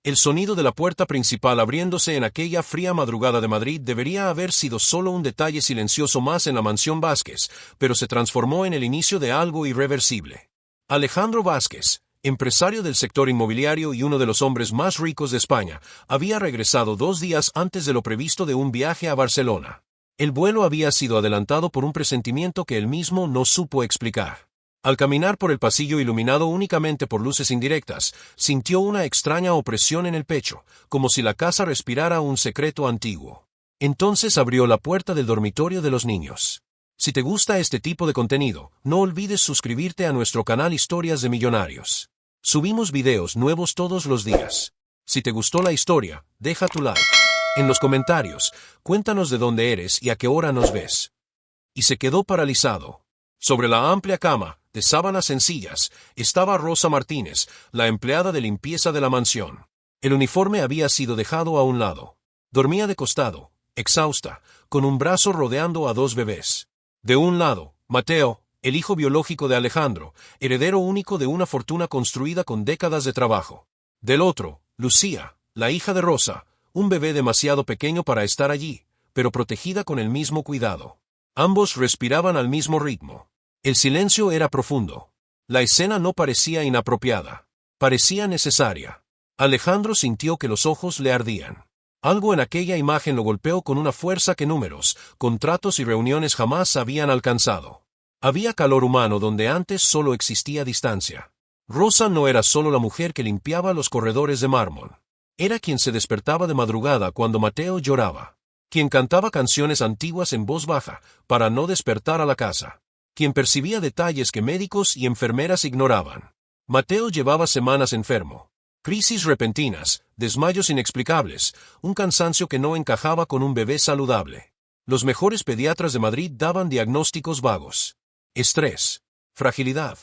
El sonido de la puerta principal abriéndose en aquella fría madrugada de Madrid debería haber sido solo un detalle silencioso más en la mansión Vázquez, pero se transformó en el inicio de algo irreversible. Alejandro Vázquez, empresario del sector inmobiliario y uno de los hombres más ricos de España, había regresado 2 días antes de lo previsto de un viaje a Barcelona. El vuelo había sido adelantado por un presentimiento que él mismo no supo explicar. Al caminar por el pasillo iluminado únicamente por luces indirectas, sintió una extraña opresión en el pecho, como si la casa respirara un secreto antiguo. Entonces abrió la puerta del dormitorio de los niños. Si te gusta este tipo de contenido, no olvides suscribirte a nuestro canal Historias de Millonarios. Subimos videos nuevos todos los días. Si te gustó la historia, deja tu like. En los comentarios, cuéntanos de dónde eres y a qué hora nos ves. Y se quedó paralizado. Sobre la amplia cama, de sábanas sencillas, estaba Rosa Martínez, la empleada de limpieza de la mansión. El uniforme había sido dejado a un lado. Dormía de costado, exhausta, con un brazo rodeando a 2 bebés. De un lado, Mateo, el hijo biológico de Alejandro, heredero único de una fortuna construida con décadas de trabajo. Del otro, Lucía, la hija de Rosa, un bebé demasiado pequeño para estar allí, pero protegida con el mismo cuidado. Ambos respiraban al mismo ritmo. El silencio era profundo. La escena no parecía inapropiada. Parecía necesaria. Alejandro sintió que los ojos le ardían. Algo en aquella imagen lo golpeó con una fuerza que números, contratos y reuniones jamás habían alcanzado. Había calor humano donde antes solo existía distancia. Rosa no era solo la mujer que limpiaba los corredores de mármol. Era quien se despertaba de madrugada cuando Mateo lloraba. Quien cantaba canciones antiguas en voz baja, para no despertar a la casa. Quien percibía detalles que médicos y enfermeras ignoraban. Mateo llevaba semanas enfermo. Crisis repentinas, desmayos inexplicables, un cansancio que no encajaba con un bebé saludable. Los mejores pediatras de Madrid daban diagnósticos vagos. Estrés. Fragilidad.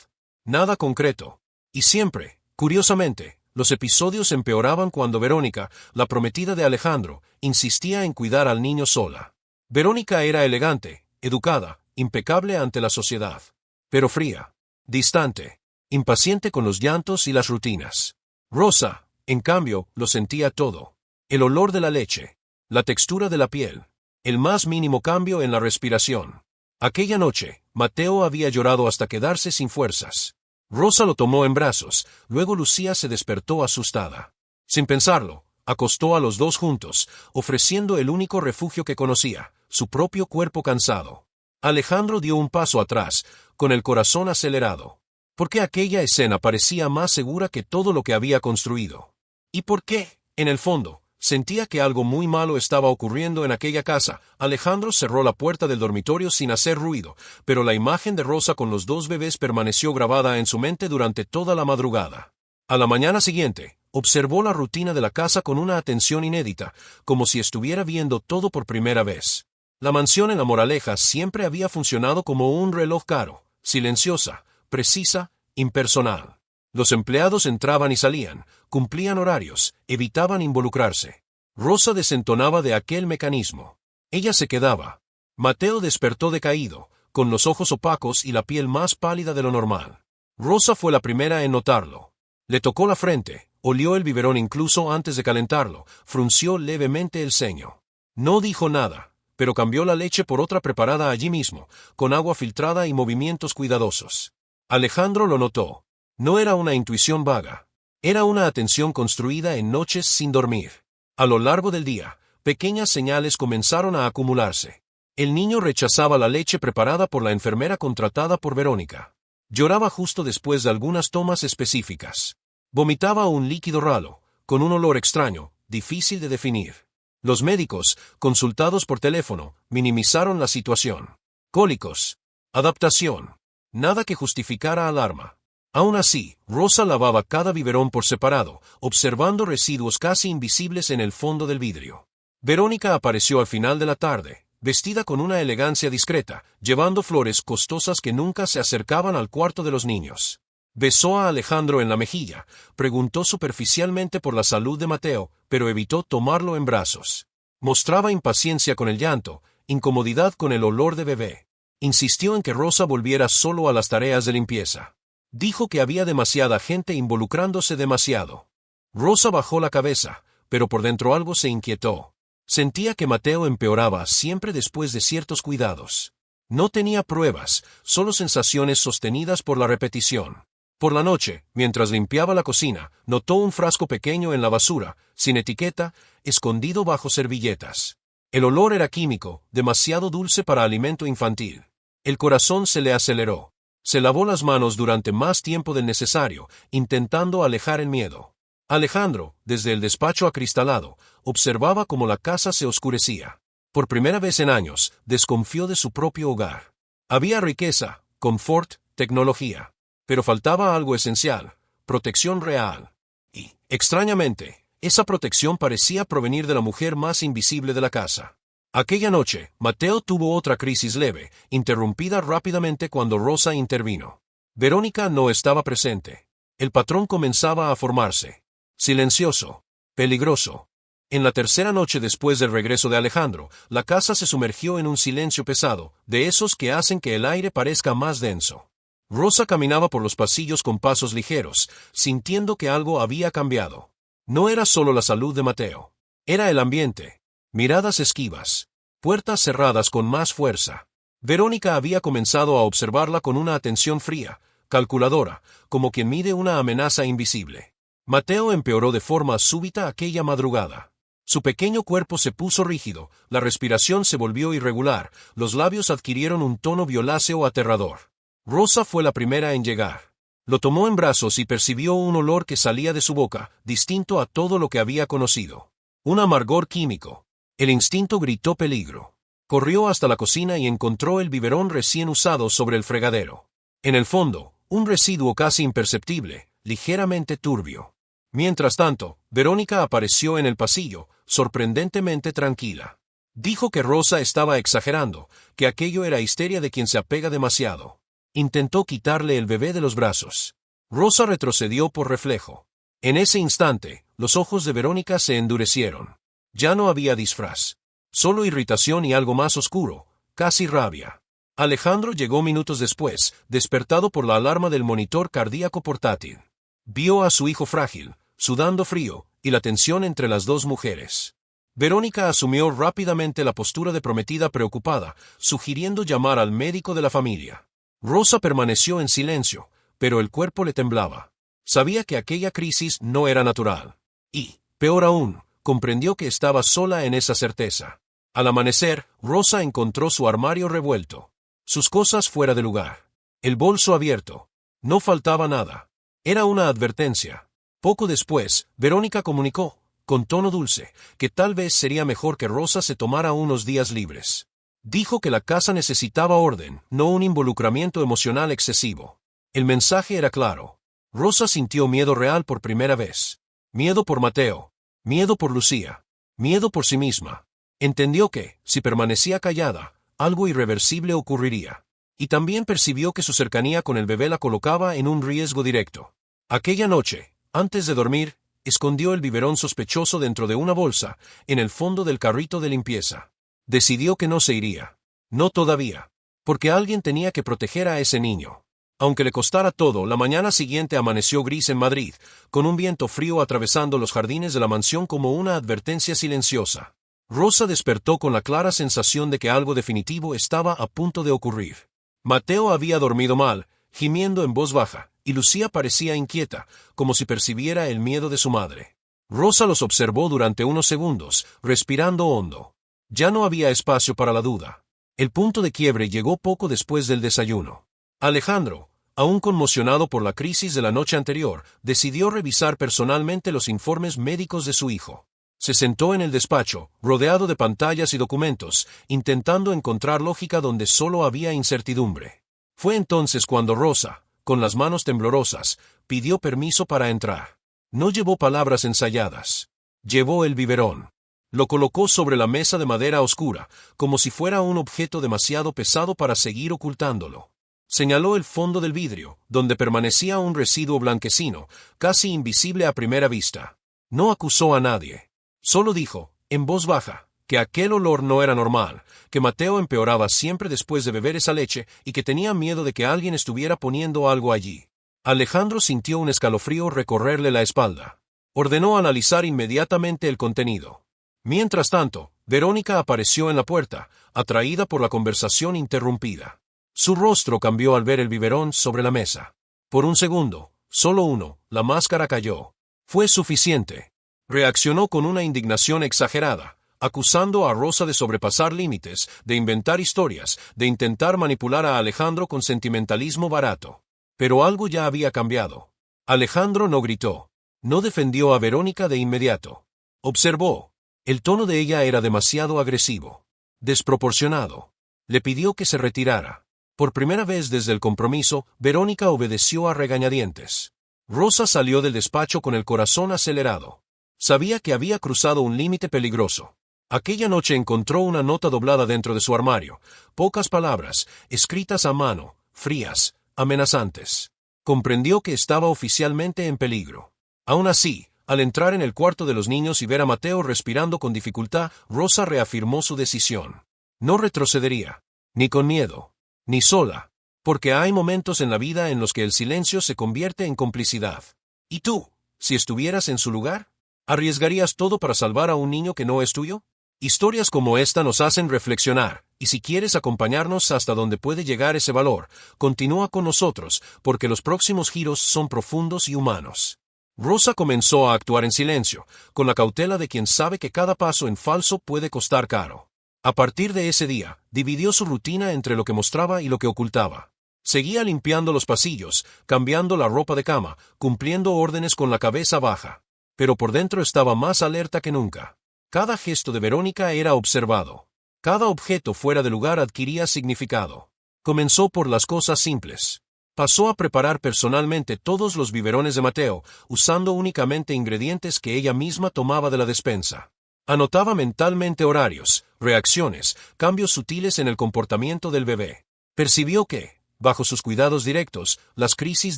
Nada concreto. Y siempre, curiosamente, los episodios empeoraban cuando Verónica, la prometida de Alejandro, insistía en cuidar al niño sola. Verónica era elegante, educada, impecable ante la sociedad. Pero fría. Distante. Impaciente con los llantos y las rutinas. Rosa, en cambio, lo sentía todo. El olor de la leche. La textura de la piel. El más mínimo cambio en la respiración. Aquella noche, Mateo había llorado hasta quedarse sin fuerzas. Rosa lo tomó en brazos, luego Lucía se despertó asustada. Sin pensarlo, acostó a los dos juntos, ofreciendo el único refugio que conocía, su propio cuerpo cansado. Alejandro dio un paso atrás, con el corazón acelerado. ¿Por qué aquella escena parecía más segura que todo lo que había construido? ¿Y por qué, en el fondo, sentía que algo muy malo estaba ocurriendo en aquella casa? Alejandro cerró la puerta del dormitorio sin hacer ruido, pero la imagen de Rosa con los 2 bebés permaneció grabada en su mente durante toda la madrugada. A la mañana siguiente, observó la rutina de la casa con una atención inédita, como si estuviera viendo todo por primera vez. La mansión en La Moraleja siempre había funcionado como un reloj caro, silenciosa, precisa, impersonal. Los empleados entraban y salían, cumplían horarios, evitaban involucrarse. Rosa desentonaba de aquel mecanismo. Ella se quedaba. Mateo despertó decaído, con los ojos opacos y la piel más pálida de lo normal. Rosa fue la primera en notarlo. Le tocó la frente, olió el biberón incluso antes de calentarlo, frunció levemente el ceño. No dijo nada, pero cambió la leche por otra preparada allí mismo, con agua filtrada y movimientos cuidadosos. Alejandro lo notó. No era una intuición vaga. Era una atención construida en noches sin dormir. A lo largo del día, pequeñas señales comenzaron a acumularse. El niño rechazaba la leche preparada por la enfermera contratada por Verónica. Lloraba justo después de algunas tomas específicas. Vomitaba un líquido ralo, con un olor extraño, difícil de definir. Los médicos, consultados por teléfono, minimizaron la situación. Cólicos. Adaptación. Nada que justificara alarma. Aún así, Rosa lavaba cada biberón por separado, observando residuos casi invisibles en el fondo del vidrio. Verónica apareció al final de la tarde, vestida con una elegancia discreta, llevando flores costosas que nunca se acercaban al cuarto de los niños. Besó a Alejandro en la mejilla, preguntó superficialmente por la salud de Mateo, pero evitó tomarlo en brazos. Mostraba impaciencia con el llanto, incomodidad con el olor de bebé. Insistió en que Rosa volviera solo a las tareas de limpieza. Dijo que había demasiada gente involucrándose demasiado. Rosa bajó la cabeza, pero por dentro algo se inquietó. Sentía que Mateo empeoraba siempre después de ciertos cuidados. No tenía pruebas, solo sensaciones sostenidas por la repetición. Por la noche, mientras limpiaba la cocina, notó un frasco pequeño en la basura, sin etiqueta, escondido bajo servilletas. El olor era químico, demasiado dulce para alimento infantil. El corazón se le aceleró. Se lavó las manos durante más tiempo del necesario, intentando alejar el miedo. Alejandro, desde el despacho acristalado, observaba cómo la casa se oscurecía. Por primera vez en años, desconfió de su propio hogar. Había riqueza, confort, tecnología. Pero faltaba algo esencial, protección real. Y, extrañamente, esa protección parecía provenir de la mujer más invisible de la casa. Aquella noche, Mateo tuvo otra crisis leve, interrumpida rápidamente cuando Rosa intervino. Verónica no estaba presente. El patrón comenzaba a formarse. Silencioso. Peligroso. En la tercera noche después del regreso de Alejandro, la casa se sumergió en un silencio pesado, de esos que hacen que el aire parezca más denso. Rosa caminaba por los pasillos con pasos ligeros, sintiendo que algo había cambiado. No era solo la salud de Mateo. Era el ambiente. Miradas esquivas. Puertas cerradas con más fuerza. Verónica había comenzado a observarla con una atención fría, calculadora, como quien mide una amenaza invisible. Mateo empeoró de forma súbita aquella madrugada. Su pequeño cuerpo se puso rígido, la respiración se volvió irregular, los labios adquirieron un tono violáceo aterrador. Rosa fue la primera en llegar. Lo tomó en brazos y percibió un olor que salía de su boca, distinto a todo lo que había conocido. Un amargor químico. El instinto gritó peligro. Corrió hasta la cocina y encontró el biberón recién usado sobre el fregadero. En el fondo, un residuo casi imperceptible, ligeramente turbio. Mientras tanto, Verónica apareció en el pasillo, sorprendentemente tranquila. Dijo que Rosa estaba exagerando, que aquello era histeria de quien se apega demasiado. Intentó quitarle el bebé de los brazos. Rosa retrocedió por reflejo. En ese instante, los ojos de Verónica se endurecieron. Ya no había disfraz. Solo irritación y algo más oscuro, casi rabia. Alejandro llegó minutos después, despertado por la alarma del monitor cardíaco portátil. Vio a su hijo frágil, sudando frío, y la tensión entre las dos mujeres. Verónica asumió rápidamente la postura de prometida preocupada, sugiriendo llamar al médico de la familia. Rosa permaneció en silencio, pero el cuerpo le temblaba. Sabía que aquella crisis no era natural. Y, peor aún, comprendió que estaba sola en esa certeza. Al amanecer, Rosa encontró su armario revuelto. Sus cosas fuera de lugar. El bolso abierto. No faltaba nada. Era una advertencia. Poco después, Verónica comunicó, con tono dulce, que tal vez sería mejor que Rosa se tomara unos días libres. Dijo que la casa necesitaba orden, no un involucramiento emocional excesivo. El mensaje era claro. Rosa sintió miedo real por primera vez. Miedo por Mateo. Miedo por Lucía. Miedo por sí misma. Entendió que, si permanecía callada, algo irreversible ocurriría. Y también percibió que su cercanía con el bebé la colocaba en un riesgo directo. Aquella noche, antes de dormir, escondió el biberón sospechoso dentro de una bolsa, en el fondo del carrito de limpieza. Decidió que no se iría. No todavía. Porque alguien tenía que proteger a ese niño. Aunque le costara todo, la mañana siguiente amaneció gris en Madrid, con un viento frío atravesando los jardines de la mansión como una advertencia silenciosa. Rosa despertó con la clara sensación de que algo definitivo estaba a punto de ocurrir. Mateo había dormido mal, gimiendo en voz baja, y Lucía parecía inquieta, como si percibiera el miedo de su madre. Rosa los observó durante unos segundos, respirando hondo. Ya no había espacio para la duda. El punto de quiebre llegó poco después del desayuno. Alejandro, aún conmocionado por la crisis de la noche anterior, decidió revisar personalmente los informes médicos de su hijo. Se sentó en el despacho, rodeado de pantallas y documentos, intentando encontrar lógica donde solo había incertidumbre. Fue entonces cuando Rosa, con las manos temblorosas, pidió permiso para entrar. No llevó palabras ensayadas. Llevó el biberón. Lo colocó sobre la mesa de madera oscura, como si fuera un objeto demasiado pesado para seguir ocultándolo. Señaló el fondo del vidrio, donde permanecía un residuo blanquecino, casi invisible a primera vista. No acusó a nadie. Solo dijo, en voz baja, que aquel olor no era normal, que Mateo empeoraba siempre después de beber esa leche y que tenía miedo de que alguien estuviera poniendo algo allí. Alejandro sintió un escalofrío recorrerle la espalda. Ordenó analizar inmediatamente el contenido. Mientras tanto, Verónica apareció en la puerta, atraída por la conversación interrumpida. Su rostro cambió al ver el biberón sobre la mesa. Por un segundo, solo uno, la máscara cayó. Fue suficiente. Reaccionó con una indignación exagerada, acusando a Rosa de sobrepasar límites, de inventar historias, de intentar manipular a Alejandro con sentimentalismo barato. Pero algo ya había cambiado. Alejandro no gritó. No defendió a Verónica de inmediato. Observó. El tono de ella era demasiado agresivo. Desproporcionado. Le pidió que se retirara. Por primera vez desde el compromiso, Verónica obedeció a regañadientes. Rosa salió del despacho con el corazón acelerado. Sabía que había cruzado un límite peligroso. Aquella noche encontró una nota doblada dentro de su armario, pocas palabras, escritas a mano, frías, amenazantes. Comprendió que estaba oficialmente en peligro. Aún así, al entrar en el cuarto de los niños y ver a Mateo respirando con dificultad, Rosa reafirmó su decisión. No retrocedería, ni con miedo, ni sola, porque hay momentos en la vida en los que el silencio se convierte en complicidad. ¿Y tú, si estuvieras en su lugar? ¿Arriesgarías todo para salvar a un niño que no es tuyo? Historias como esta nos hacen reflexionar, y si quieres acompañarnos hasta donde puede llegar ese valor, continúa con nosotros, porque los próximos giros son profundos y humanos. Rosa comenzó a actuar en silencio, con la cautela de quien sabe que cada paso en falso puede costar caro. A partir de ese día, dividió su rutina entre lo que mostraba y lo que ocultaba. Seguía limpiando los pasillos, cambiando la ropa de cama, cumpliendo órdenes con la cabeza baja. Pero por dentro estaba más alerta que nunca. Cada gesto de Verónica era observado. Cada objeto fuera de lugar adquiría significado. Comenzó por las cosas simples. Pasó a preparar personalmente todos los biberones de Mateo, usando únicamente ingredientes que ella misma tomaba de la despensa. Anotaba mentalmente horarios, reacciones, cambios sutiles en el comportamiento del bebé. Percibió que, bajo sus cuidados directos, las crisis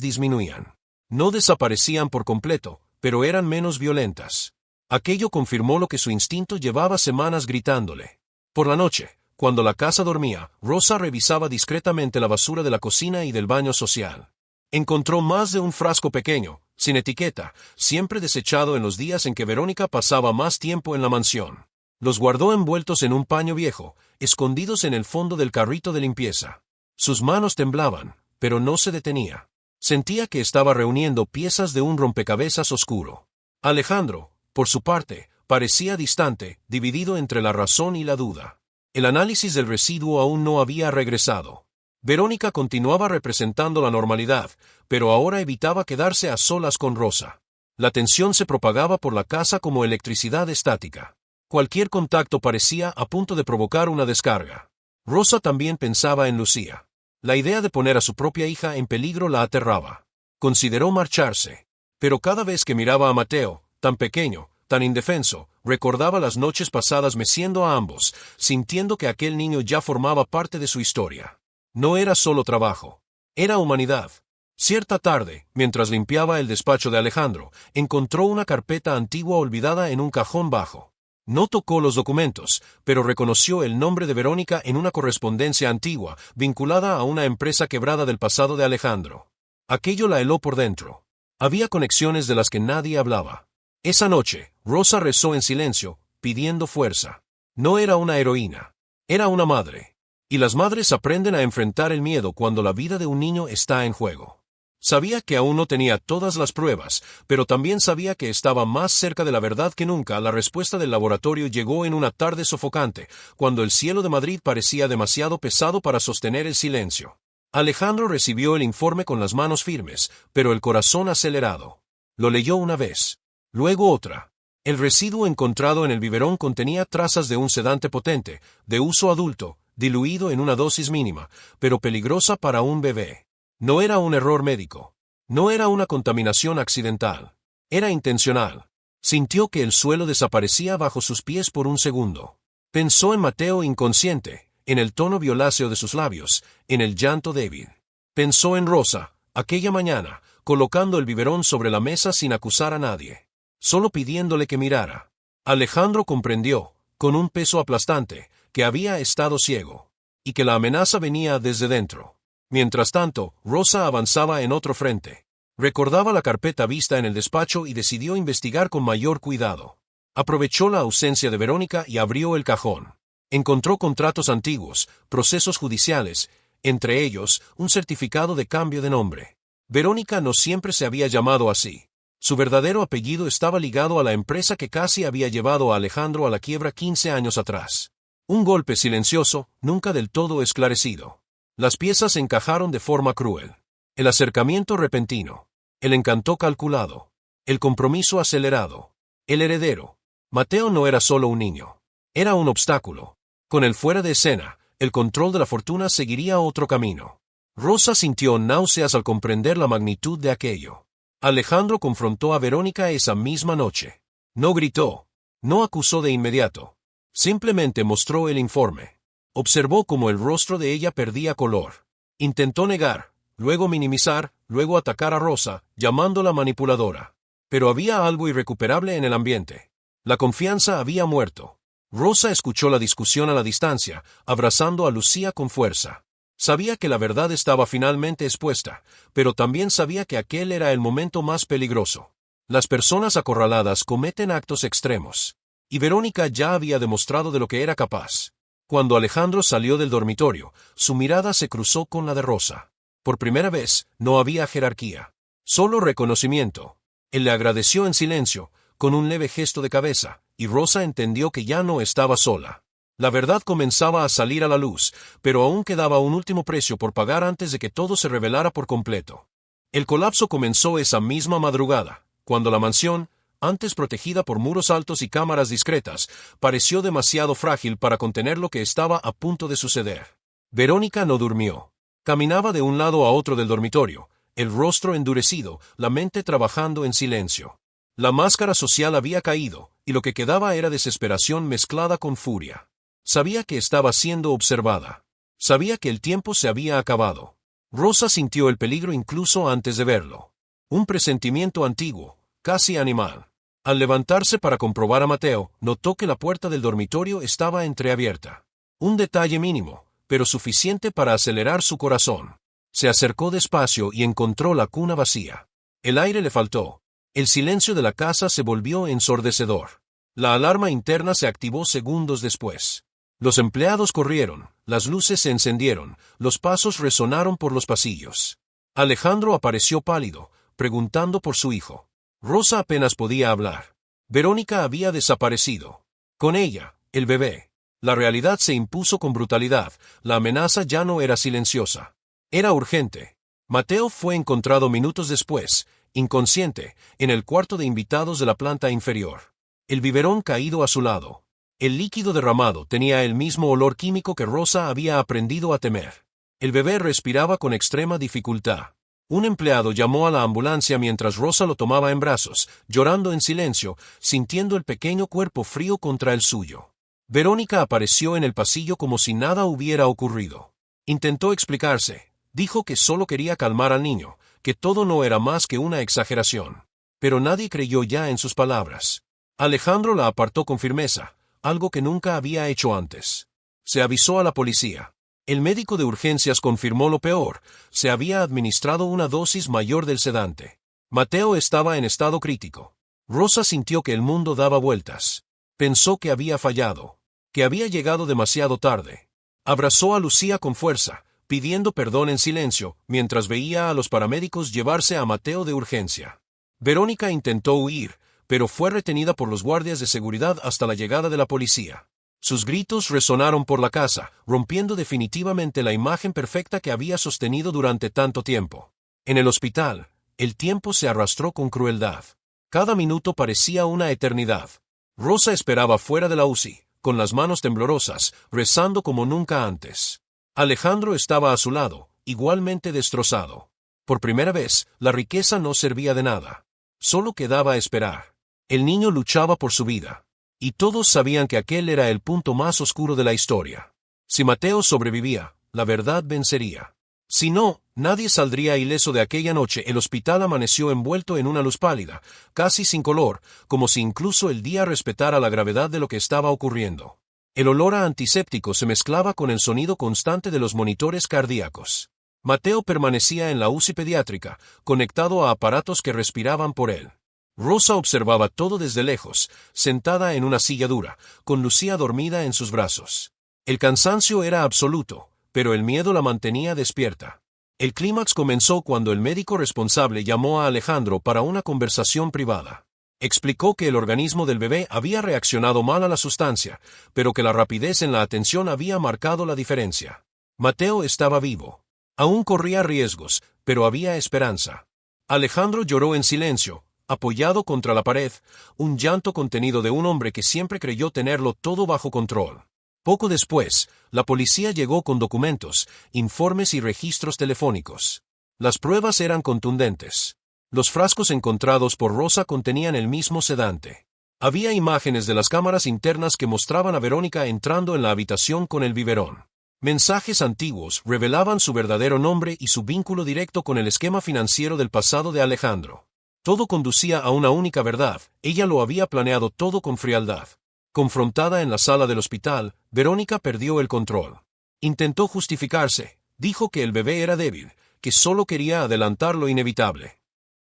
disminuían. No desaparecían por completo, pero eran menos violentas. Aquello confirmó lo que su instinto llevaba semanas gritándole. Por la noche, cuando la casa dormía, Rosa revisaba discretamente la basura de la cocina y del baño social. Encontró más de un frasco pequeño, sin etiqueta, siempre desechado en los días en que Verónica pasaba más tiempo en la mansión. Los guardó envueltos en un paño viejo, escondidos en el fondo del carrito de limpieza. Sus manos temblaban, pero no se detenía. Sentía que estaba reuniendo piezas de un rompecabezas oscuro. Alejandro, por su parte, parecía distante, dividido entre la razón y la duda. El análisis del residuo aún no había regresado. Verónica continuaba representando la normalidad, pero ahora evitaba quedarse a solas con Rosa. La tensión se propagaba por la casa como electricidad estática. Cualquier contacto parecía a punto de provocar una descarga. Rosa también pensaba en Lucía. La idea de poner a su propia hija en peligro la aterraba. Consideró marcharse. Pero cada vez que miraba a Mateo, tan pequeño, tan indefenso, recordaba las noches pasadas meciendo a ambos, sintiendo que aquel niño ya formaba parte de su historia. No era solo trabajo. Era humanidad. Cierta tarde, mientras limpiaba el despacho de Alejandro, encontró una carpeta antigua olvidada en un cajón bajo. No tocó los documentos, pero reconoció el nombre de Verónica en una correspondencia antigua, vinculada a una empresa quebrada del pasado de Alejandro. Aquello la heló por dentro. Había conexiones de las que nadie hablaba. Esa noche, Rosa rezó en silencio, pidiendo fuerza. No era una heroína. Era una madre. Y las madres aprenden a enfrentar el miedo cuando la vida de un niño está en juego. Sabía que aún no tenía todas las pruebas, pero también sabía que estaba más cerca de la verdad que nunca. La respuesta del laboratorio llegó en una tarde sofocante, cuando el cielo de Madrid parecía demasiado pesado para sostener el silencio. Alejandro recibió el informe con las manos firmes, pero el corazón acelerado. Lo leyó una vez. Luego otra. El residuo encontrado en el biberón contenía trazas de un sedante potente, de uso adulto, diluido en una dosis mínima, pero peligrosa para un bebé. No era un error médico. No era una contaminación accidental. Era intencional. Sintió que el suelo desaparecía bajo sus pies por un segundo. Pensó en Mateo inconsciente, en el tono violáceo de sus labios, en el llanto débil. Pensó en Rosa, aquella mañana, colocando el biberón sobre la mesa sin acusar a nadie. Solo pidiéndole que mirara. Alejandro comprendió, con un peso aplastante, que había estado ciego, y que la amenaza venía desde dentro. Mientras tanto, Rosa avanzaba en otro frente. Recordaba la carpeta vista en el despacho y decidió investigar con mayor cuidado. Aprovechó la ausencia de Verónica y abrió el cajón. Encontró contratos antiguos, procesos judiciales, entre ellos, un certificado de cambio de nombre. Verónica no siempre se había llamado así. Su verdadero apellido estaba ligado a la empresa que casi había llevado a Alejandro a la quiebra 15 años atrás. Un golpe silencioso, nunca del todo esclarecido. Las piezas encajaron de forma cruel. El acercamiento repentino. El encanto calculado. El compromiso acelerado. El heredero. Mateo no era solo un niño. Era un obstáculo. Con él fuera de escena, el control de la fortuna seguiría otro camino. Rosa sintió náuseas al comprender la magnitud de aquello. Alejandro confrontó a Verónica esa misma noche. No gritó. No acusó de inmediato. Simplemente mostró el informe. Observó cómo el rostro de ella perdía color. Intentó negar, luego minimizar, luego atacar a Rosa, llamándola manipuladora. Pero había algo irrecuperable en el ambiente. La confianza había muerto. Rosa escuchó la discusión a la distancia, abrazando a Lucía con fuerza. Sabía que la verdad estaba finalmente expuesta, pero también sabía que aquel era el momento más peligroso. Las personas acorraladas cometen actos extremos. Y Verónica ya había demostrado de lo que era capaz. Cuando Alejandro salió del dormitorio, su mirada se cruzó con la de Rosa. Por primera vez, no había jerarquía. Solo reconocimiento. Él le agradeció en silencio, con un leve gesto de cabeza, y Rosa entendió que ya no estaba sola. La verdad comenzaba a salir a la luz, pero aún quedaba un último precio por pagar antes de que todo se revelara por completo. El colapso comenzó esa misma madrugada, cuando la mansión, antes protegida por muros altos y cámaras discretas, pareció demasiado frágil para contener lo que estaba a punto de suceder. Verónica no durmió. Caminaba de un lado a otro del dormitorio, el rostro endurecido, la mente trabajando en silencio. La máscara social había caído, y lo que quedaba era desesperación mezclada con furia. Sabía que estaba siendo observada. Sabía que el tiempo se había acabado. Rosa sintió el peligro incluso antes de verlo. Un presentimiento antiguo, casi animal. Al levantarse para comprobar a Mateo, notó que la puerta del dormitorio estaba entreabierta. Un detalle mínimo, pero suficiente para acelerar su corazón. Se acercó despacio y encontró la cuna vacía. El aire le faltó. El silencio de la casa se volvió ensordecedor. La alarma interna se activó segundos después. Los empleados corrieron, las luces se encendieron, los pasos resonaron por los pasillos. Alejandro apareció pálido, preguntando por su hijo. Rosa apenas podía hablar. Verónica había desaparecido. Con ella, el bebé. La realidad se impuso con brutalidad, la amenaza ya no era silenciosa. Era urgente. Mateo fue encontrado minutos después, inconsciente, en el cuarto de invitados de la planta inferior. El biberón caído a su lado. El líquido derramado tenía el mismo olor químico que Rosa había aprendido a temer. El bebé respiraba con extrema dificultad. Un empleado llamó a la ambulancia mientras Rosa lo tomaba en brazos, llorando en silencio, sintiendo el pequeño cuerpo frío contra el suyo. Verónica apareció en el pasillo como si nada hubiera ocurrido. Intentó explicarse. Dijo que solo quería calmar al niño, que todo no era más que una exageración. Pero nadie creyó ya en sus palabras. Alejandro la apartó con firmeza, algo que nunca había hecho antes. Se avisó a la policía. El médico de urgencias confirmó lo peor, se había administrado una dosis mayor del sedante. Mateo estaba en estado crítico. Rosa sintió que el mundo daba vueltas. Pensó que había fallado, que había llegado demasiado tarde. Abrazó a Lucía con fuerza, pidiendo perdón en silencio, mientras veía a los paramédicos llevarse a Mateo de urgencia. Verónica intentó huir, pero fue retenida por los guardias de seguridad hasta la llegada de la policía. Sus gritos resonaron por la casa, rompiendo definitivamente la imagen perfecta que había sostenido durante tanto tiempo. En el hospital, el tiempo se arrastró con crueldad. Cada minuto parecía una eternidad. Rosa esperaba fuera de la UCI, con las manos temblorosas, rezando como nunca antes. Alejandro estaba a su lado, igualmente destrozado. Por primera vez, la riqueza no servía de nada. Solo quedaba esperar. El niño luchaba por su vida. Y todos sabían que aquel era el punto más oscuro de la historia. Si Mateo sobrevivía, la verdad vencería. Si no, nadie saldría ileso de aquella noche. El hospital amaneció envuelto en una luz pálida, casi sin color, como si incluso el día respetara la gravedad de lo que estaba ocurriendo. El olor a antiséptico se mezclaba con el sonido constante de los monitores cardíacos. Mateo permanecía en la UCI pediátrica, conectado a aparatos que respiraban por él. Rosa observaba todo desde lejos, sentada en una silla dura, con Lucía dormida en sus brazos. El cansancio era absoluto, pero el miedo la mantenía despierta. El clímax comenzó cuando el médico responsable llamó a Alejandro para una conversación privada. Explicó que el organismo del bebé había reaccionado mal a la sustancia, pero que la rapidez en la atención había marcado la diferencia. Mateo estaba vivo. Aún corría riesgos, pero había esperanza. Alejandro lloró en silencio, apoyado contra la pared, un llanto contenido de un hombre que siempre creyó tenerlo todo bajo control. Poco después, la policía llegó con documentos, informes y registros telefónicos. Las pruebas eran contundentes. Los frascos encontrados por Rosa contenían el mismo sedante. Había imágenes de las cámaras internas que mostraban a Verónica entrando en la habitación con el biberón. Mensajes antiguos revelaban su verdadero nombre y su vínculo directo con el esquema financiero del pasado de Alejandro. Todo conducía a una única verdad: ella lo había planeado todo con frialdad. Confrontada en la sala del hospital, Verónica perdió el control. Intentó justificarse, dijo que el bebé era débil, que solo quería adelantar lo inevitable.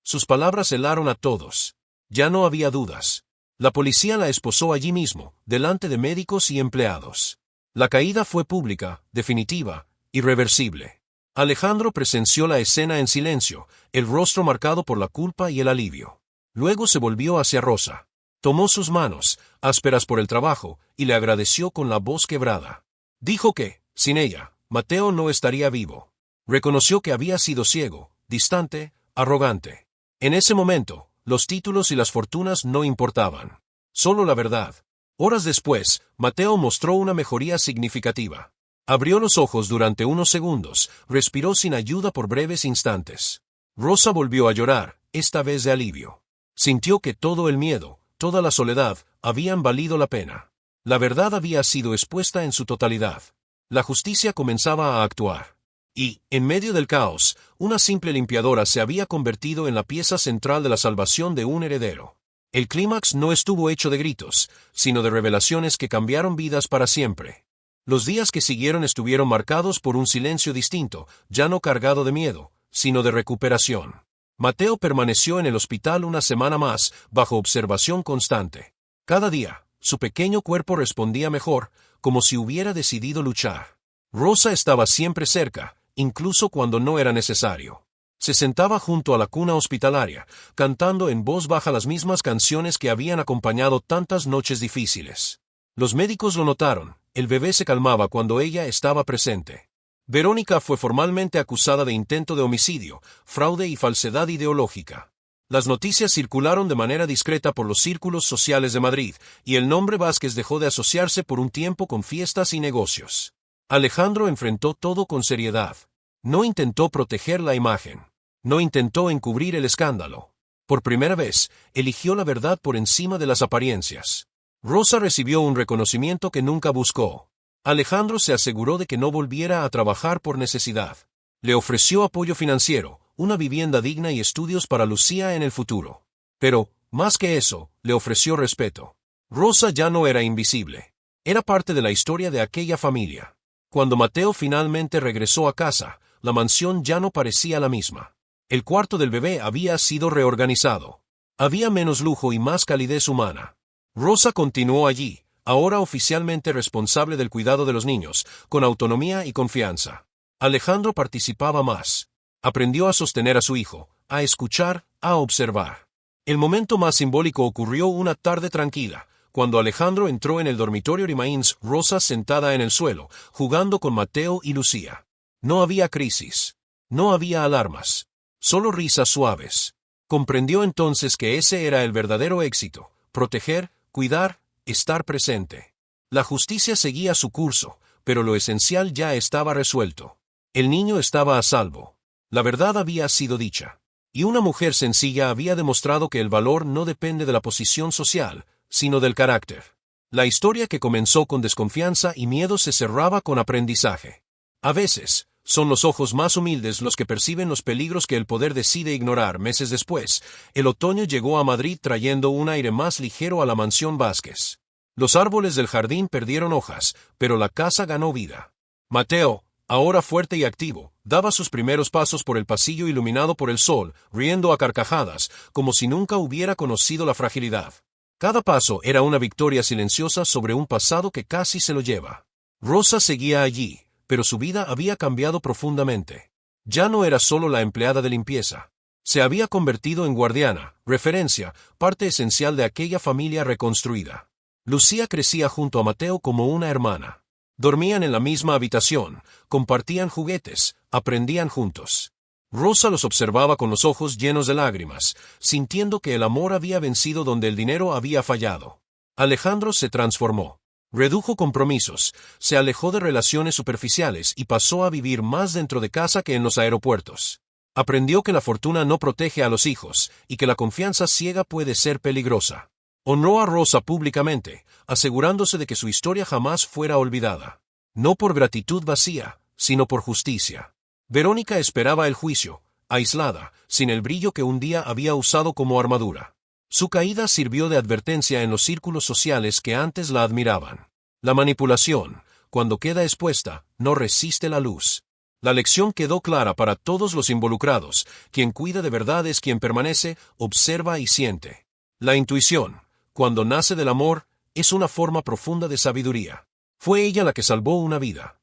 Sus palabras helaron a todos. Ya no había dudas. La policía la esposó allí mismo, delante de médicos y empleados. La caída fue pública, definitiva, irreversible. Alejandro presenció la escena en silencio, el rostro marcado por la culpa y el alivio. Luego se volvió hacia Rosa. Tomó sus manos, ásperas por el trabajo, y le agradeció con la voz quebrada. Dijo que, sin ella, Mateo no estaría vivo. Reconoció que había sido ciego, distante, arrogante. En ese momento, los títulos y las fortunas no importaban. Solo la verdad. Horas después, Mateo mostró una mejoría significativa. Abrió los ojos durante unos segundos, respiró sin ayuda por breves instantes. Rosa volvió a llorar, esta vez de alivio. Sintió que todo el miedo, toda la soledad, habían valido la pena. La verdad había sido expuesta en su totalidad. La justicia comenzaba a actuar. Y, en medio del caos, una simple limpiadora se había convertido en la pieza central de la salvación de un heredero. El clímax no estuvo hecho de gritos, sino de revelaciones que cambiaron vidas para siempre. Los días que siguieron estuvieron marcados por un silencio distinto, ya no cargado de miedo, sino de recuperación. Mateo permaneció en el hospital una semana más, bajo observación constante. Cada día, su pequeño cuerpo respondía mejor, como si hubiera decidido luchar. Rosa estaba siempre cerca, incluso cuando no era necesario. Se sentaba junto a la cuna hospitalaria, cantando en voz baja las mismas canciones que habían acompañado tantas noches difíciles. Los médicos lo notaron, el bebé se calmaba cuando ella estaba presente. Verónica fue formalmente acusada de intento de homicidio, fraude y falsedad ideológica. Las noticias circularon de manera discreta por los círculos sociales de Madrid, y el nombre Vázquez dejó de asociarse por un tiempo con fiestas y negocios. Alejandro enfrentó todo con seriedad. No intentó proteger la imagen. No intentó encubrir el escándalo. Por primera vez, eligió la verdad por encima de las apariencias. Rosa recibió un reconocimiento que nunca buscó. Alejandro se aseguró de que no volviera a trabajar por necesidad. Le ofreció apoyo financiero, una vivienda digna y estudios para Lucía en el futuro. Pero, más que eso, le ofreció respeto. Rosa ya no era invisible. Era parte de la historia de aquella familia. Cuando Mateo finalmente regresó a casa, la mansión ya no parecía la misma. El cuarto del bebé había sido reorganizado. Había menos lujo y más calidez humana. Rosa continuó allí, ahora oficialmente responsable del cuidado de los niños, con autonomía y confianza. Alejandro participaba más. Aprendió a sostener a su hijo, a escuchar, a observar. El momento más simbólico ocurrió una tarde tranquila, cuando Alejandro entró en el dormitorio Rimains, Rosa sentada en el suelo, jugando con Mateo y Lucía. No había crisis. No había alarmas. Solo risas suaves. Comprendió entonces que ese era el verdadero éxito: proteger, cuidar, estar presente. La justicia seguía su curso, pero lo esencial ya estaba resuelto. El niño estaba a salvo. La verdad había sido dicha. Y una mujer sencilla había demostrado que el valor no depende de la posición social, sino del carácter. La historia que comenzó con desconfianza y miedo se cerraba con aprendizaje. A veces, son los ojos más humildes los que perciben los peligros que el poder decide ignorar. Meses después, el otoño llegó a Madrid trayendo un aire más ligero a la mansión Vázquez. Los árboles del jardín perdieron hojas, pero la casa ganó vida. Mateo, ahora fuerte y activo, Daba sus primeros pasos por el pasillo iluminado por el sol, riendo a carcajadas, como si nunca hubiera conocido la fragilidad. Cada paso era una victoria silenciosa sobre un pasado que casi se lo lleva. Rosa seguía allí, pero su vida había cambiado profundamente. Ya no era solo la empleada de limpieza. Se había convertido en guardiana, referencia, parte esencial de aquella familia reconstruida. Lucía crecía junto a Mateo como una hermana. Dormían en la misma habitación, compartían juguetes, aprendían juntos. Rosa los observaba con los ojos llenos de lágrimas, sintiendo que el amor había vencido donde el dinero había fallado. Alejandro se transformó. Redujo compromisos, se alejó de relaciones superficiales y pasó a vivir más dentro de casa que en los aeropuertos. Aprendió que la fortuna no protege a los hijos y que la confianza ciega puede ser peligrosa. Honró a Rosa públicamente, asegurándose de que su historia jamás fuera olvidada. No por gratitud vacía, sino por justicia. Verónica esperaba el juicio, aislada, sin el brillo que un día había usado como armadura. Su caída sirvió de advertencia en los círculos sociales que antes la admiraban. La manipulación, cuando queda expuesta, no resiste la luz. La lección quedó clara para todos los involucrados: quien cuida de verdad es quien permanece, observa y siente. La intuición, cuando nace del amor, es una forma profunda de sabiduría. Fue ella la que salvó una vida.